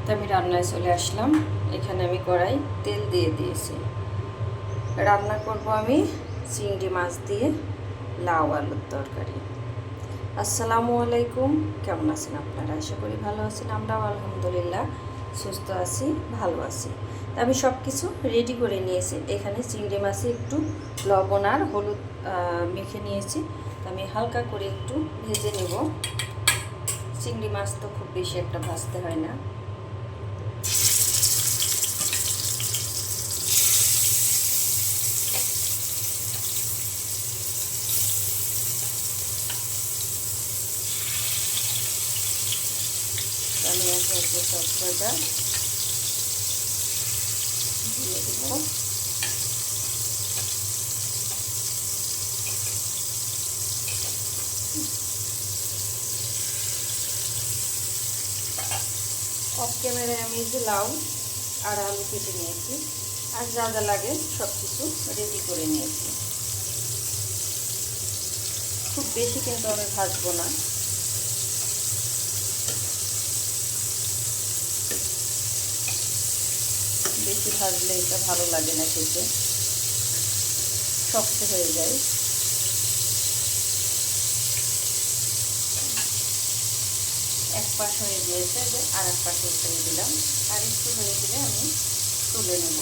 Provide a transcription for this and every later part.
তো আমি রান্নায় চলে আসলাম। এখানে আমি কড়াই তেল দিয়ে দিয়েছি। রান্না করব আমি চিংড়ি মাছ দিয়ে লাউ আলুর তরকারি। আসসালামু আলাইকুম, কেমন আছেন আপনারা? আশা করি ভালো আছেন। আমরাও আলহামদুলিল্লাহ সুস্থ আছি, ভালো আছি। তা আমি সব কিছু রেডি করে নিয়েছি। এখানে চিংড়ি মাছে একটু লবণ আর হলুদ মেখে নিয়েছি। তো আমি হালকা করে একটু ভেজে নেব। চিংড়ি মাছ তো খুব বেশি একটা ভাজতে হয় না। আমি একে একে সব কয়টা দিয়ে দেবো। অফ ক্যামেরায় আমি যে লাউ আর আলু কেটে নিয়েছি, আর যা যা লাগে সব কিছু রেডি করে নিয়েছি। খুব বেশি কিন্তু আমি ভাজবো না। বেশি ভাজলে এটা ভালো লাগে না খেতে, শক্ত হয়ে যায়। এক পাশ হয়ে গিয়েছে, আর এক পাশ উল্টে দিলাম। আর একটু হয়ে গেলে আমি তুলে নেব।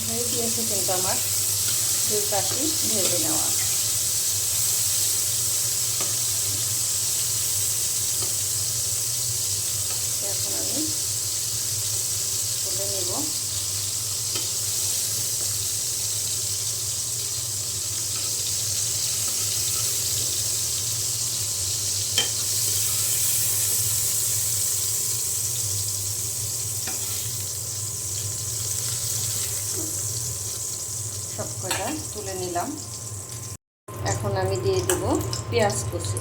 হয়ে গিয়েছে কিন্তু আমার দুই পাশই ভেজে নেওয়া। এখন আমি তুলে নেব। সব কটা তুলে নিলাম। এখন আমি দিয়ে দেব পেঁয়াজ কুচি।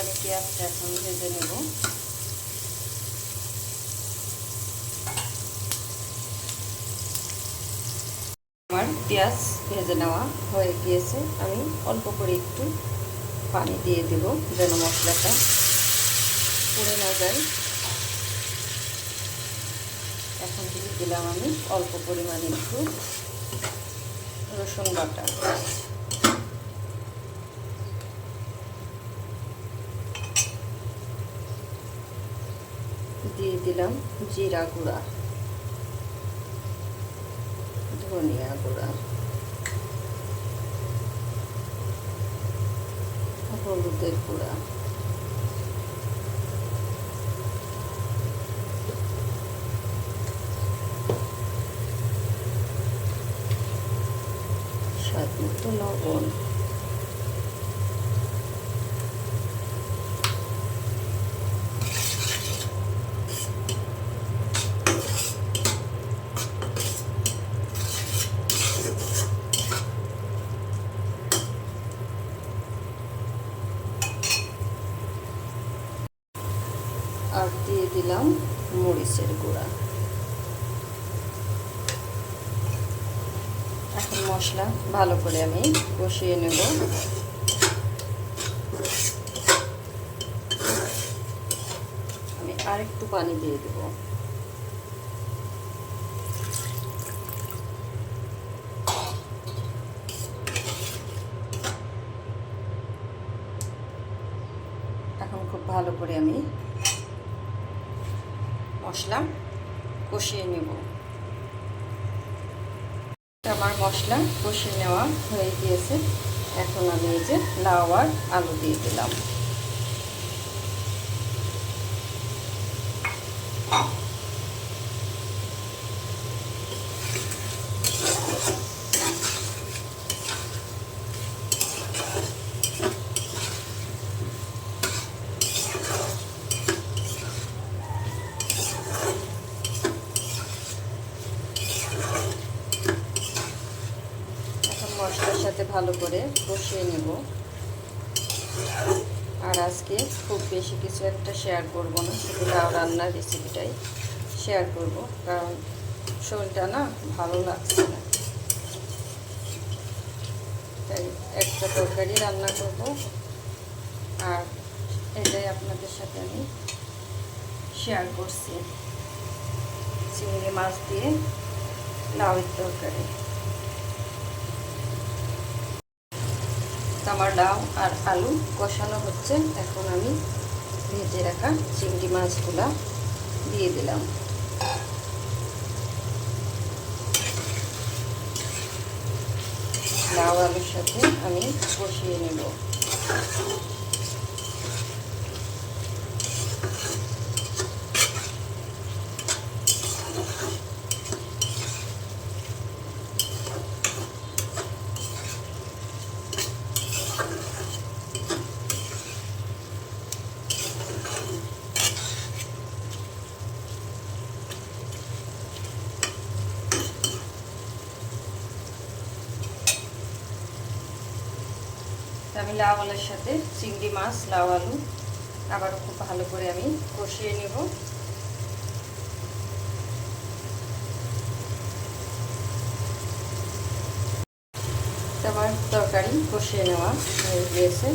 আমি পেঁয়াজটা এখন ভেজে নেব। আমার পেঁয়াজ ভেজে নেওয়া হয়ে গিয়েছে। আমি অল্প করে একটু পানি দিয়ে দেব যেন মশলাটা পুড়ে না যায়। এখন দিয়ে দিলাম আমি অল্প পরিমাণে একটু রসুন বাটা। দিয়ে দিলাম জিরা গুঁড়া, ধনিয়া গুঁড়া, হলুদের গুঁড়া, স্বাদ মতো লবণ, আর দিয়ে দিলাম মরিচের গুঁড়া। এখন মশলা ভালো করে আমি কষিয়ে নেব। আমি আরেকটু পানি দিয়ে দেব। এখন খুব ভালো করে আমি মশলা কষিয়ে নেব। আমার মশলা কষিয়ে নেওয়া হয়ে গিয়েছে। এখন আমি এই যে লাউ আর আলু দিয়ে দিলাম। সাথে ভালো করে কষিয়ে নেব। আর আজকে খুব বেশি কিছু একটা শেয়ার করব না, শুধু লাউ রান্নার রেসিপিটাই শেয়ার করব, কারণ শরীরটা না ভালো লাগছে না, তাই একটা তরকারি রান্না করব। আর এটাই আপনাদের সাথে আমি শেয়ার করছি, চিংড়ি মাছ দিয়ে লাউয়ের তরকারি। আমার লাউ আর আলু কষানো হচ্ছে, এখন আমি ভেজে রাখা চিংড়ি মাছগুলা দিয়ে দিলাম। লাউ আলুর সাথে আমি কষিয়ে নেব। আমি লাউ আলুর সাথে চিংড়ি মাছ, লাউ আলু আবারও খুব ভালো করে আমি কষিয়ে নেব। আমার তরকারি কষিয়ে নেওয়া হয়ে গিয়েছে।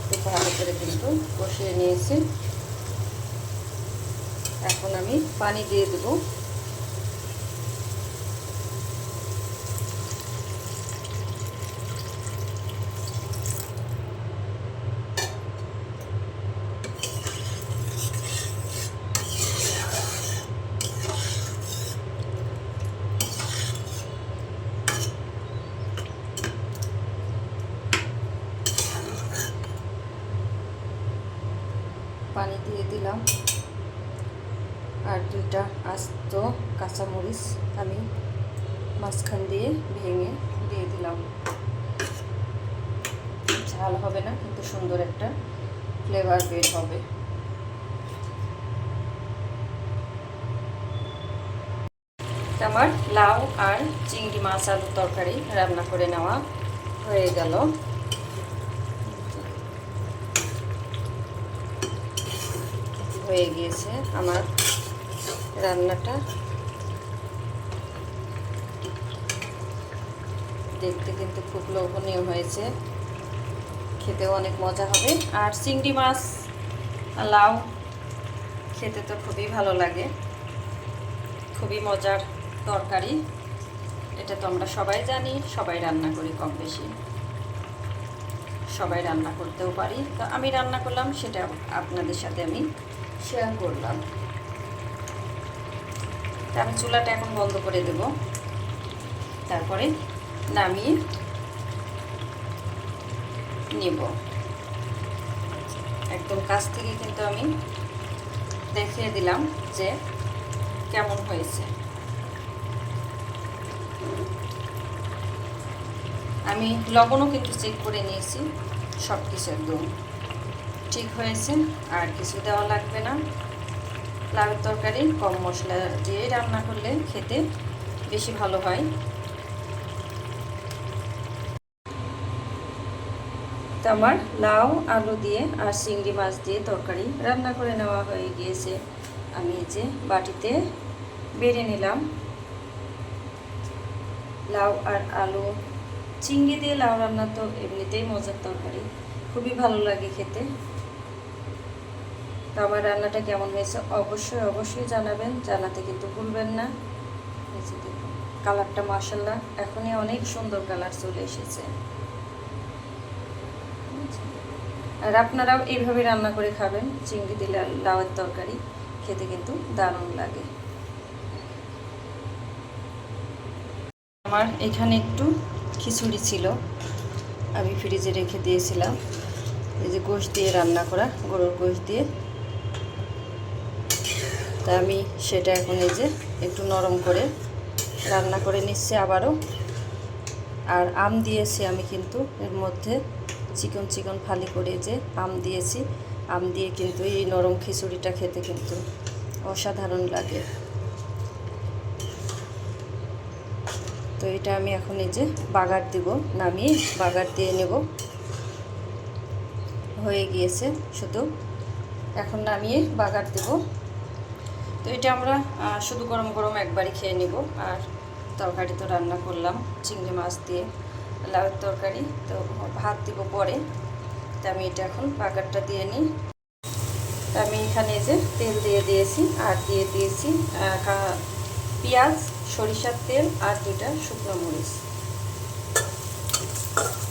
খুব ভালো করে কিন্তু কষিয়ে নিয়েছি। এখন আমি পানি দিয়ে দেবো। পানি দিয়ে দিলাম, আর দুইটা আস্ত কাঁচামরিচ আমি মাঝখান দিয়ে ভেঙে দিয়ে দিলাম। ঝাল হবে না, কিন্তু সুন্দর একটা ফ্লেভার বের হবে। আমার লাউ আর চিংড়ি মাছ আলুর তরকারি রান্না করে নেওয়া হয়ে গেল। হয়ে গিয়েছে আমার রান্নাটা। দেখতে কিন্তু খুব লোভনীয় হয়েছে, খেতেও অনেক মজা হবে। আর চিংড়ি মাছ লাউ খেতে তো খুবই ভালো লাগে, খুবই মজার তরকারি। এটা তো আমরা সবাই জানি, সবাই রান্না করি কম বেশি, সবাই রান্না করতেও পারি। তো আমি রান্না করলাম, সেটা আপনাদের সাথে আমি শেয়ার করলাম। তা আমি চুলাটা এখন বন্ধ করে দেব, তারপরে নামিয়ে নেব। একদম কাছ থেকে কিন্তু আমি দেখিয়ে দিলাম যে কেমন হয়েছে। আমি লবণও কিন্তু চেক করে নিয়েছি, সব কিছু একদম ঠিক হয়েছে, আর কিছু দেওয়া লাগবে না। লাউয়ের তরকারি কম মশলা দিয়ে রান্না করলে খেতে বেশি ভালো হয়। তো আমার লাউ আলু দিয়ে আর চিংড়ি মাছ দিয়ে তরকারি রান্না করে নেওয়া হয়ে গিয়েছে। আমি এই যে বাটিতে বেড়ে নিলাম। লাউ আর আলু চিংড়ি দিয়ে লাউ রান্না তো এমনিতেই মজার তরকারি, খুবই ভালো লাগে খেতে। তো আমার রান্নাটা কেমন হয়েছে অবশ্যই অবশ্যই জানাবেন, জানাতে কিন্তু ভুলবেন না। কালারটা মাশাআল্লাহ এখনই অনেক সুন্দর কালার চলে এসেছে। আর আপনারাও এইভাবে রান্না করে খাবেন, চিংড়ি দিয়ে লাউয়ের তরকারি খেতে কিন্তু দারুণ লাগে। আমার এখানে একটু খিচুড়ি ছিল, আমি ফ্রিজে রেখে দিয়েছিলাম। এই যে গোশ দিয়ে রান্না করা, গরুর গোশ দিয়ে। তা আমি সেটা এখন এই যে একটু নরম করে রান্না করে নিচ্ছি আবারও। আর আম দিয়েছি আমি কিন্তু এর মধ্যে, চিকন চিকন ফালি করে যে আম দিয়েছি। আম দিয়ে কিন্তু এই নরম খিচুড়িটা খেতে কিন্তু অসাধারণ লাগে। তো এটা আমি এখন এই যে বাগার দিব, নামিয়ে বাগার দিয়ে নেব। হয়ে গিয়েছে, শুধু এখন নামিয়ে বাগার দেব। তো এটা আমরা শুধু গরম গরম একবারই খেয়ে নেব। আর তরকারি তো রান্না করলাম চিংড়ি মাছ দিয়ে লাউয়ের তরকারি, তো ভাত দিব পরে। তো আমি এটা এখন বাগারটা দিয়ে নিই। তো আমি এখানে যে তেল দিয়ে দিয়েছি, আর দিয়ে দিয়েছি পেঁয়াজ, সরিষার তেল আর 2টা শুকনো মরিচ।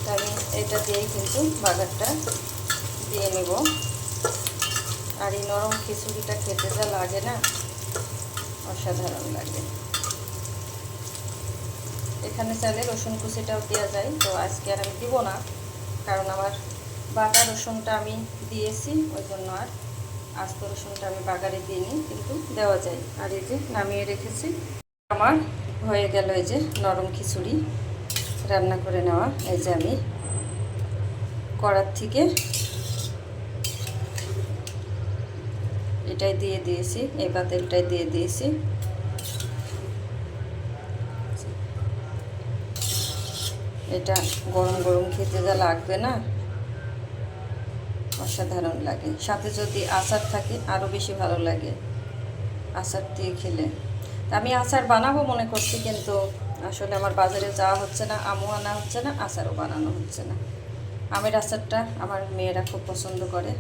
তো আমি এটা দিয়েই কিন্তু বাগারটা দিয়ে নেব। আর এই নরম খিচুড়িটা খেতে যা লাগে না, অসাধারণ লাগে। এখানে চাইলে রসুন কুচিটাও দেওয়া যায়, তো আজকে আর আমি দিব না, কারণ আমার বাটা রসুনটা আমি দিয়েছি, ওই জন্য আর আস্ত রসুনটা আমি বাগারে দিইনি, কিন্তু দেওয়া যায়। আর এই যে নামিয়ে রেখেছি। আমার হয়ে গেল এই যে নরম খিচুড়ি রান্না করে নেওয়া। এই যে আমি কড়ার থেকে এটাই দিয়ে দিয়েছি, এই পাতিলটাই দিয়ে দিয়েছি। এটা গরম গরম খেতে যা লাগবে না, অসাধারণ লাগে। সাথে যদি আচার থাকে আরও বেশি ভালো লাগে আচার দিয়ে খেলে। আমি আচার বানাবো মনে করছি, কিন্তু আসলে আমার বাজারে যাওয়া হচ্ছে না, আমও আনা হচ্ছে না, আচারও বানানো হচ্ছে না। আমের আচারটা আমার মেয়েরা খুব পছন্দ করে,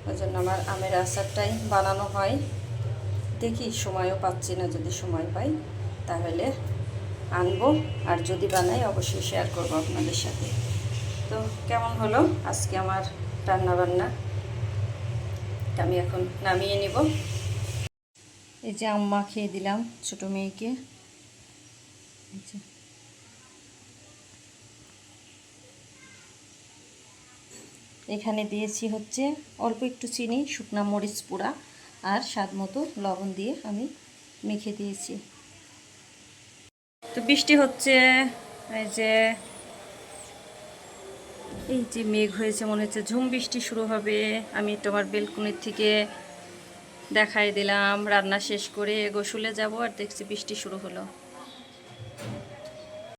ওই জন্য আমার আমের আচারটাই বানানো হয়। দেখি সময়ও পাচ্ছি না, যদি সময় পাই তাহলে আনবো, আর যদি বানাই অবশ্যই শেয়ার করবো আপনাদের সাথে। তো কেমন হলো আজকে আমার রান্নাবান্না, আমি এখন নামিয়ে নিব। এই যে আম্মা খেয়ে দিলাম ছোটো মেয়েকে। এখানে দিয়েছি হচ্ছে অল্প একটু চিনি, শুকনা মরিচ পোড়া আর স্বাদ মতো লবণ দিয়ে আমি মেখে দিয়েছি। তো বৃষ্টি হচ্ছে, এই যে মেঘ হয়েছে, মনে হচ্ছে ঝুম বৃষ্টি শুরু হবে। আমি তোমার বেলকুনির থেকে দেখাই দিলাম রান্না শেষ করে গোসলে যাব, আর দেখছি বৃষ্টি শুরু হলো।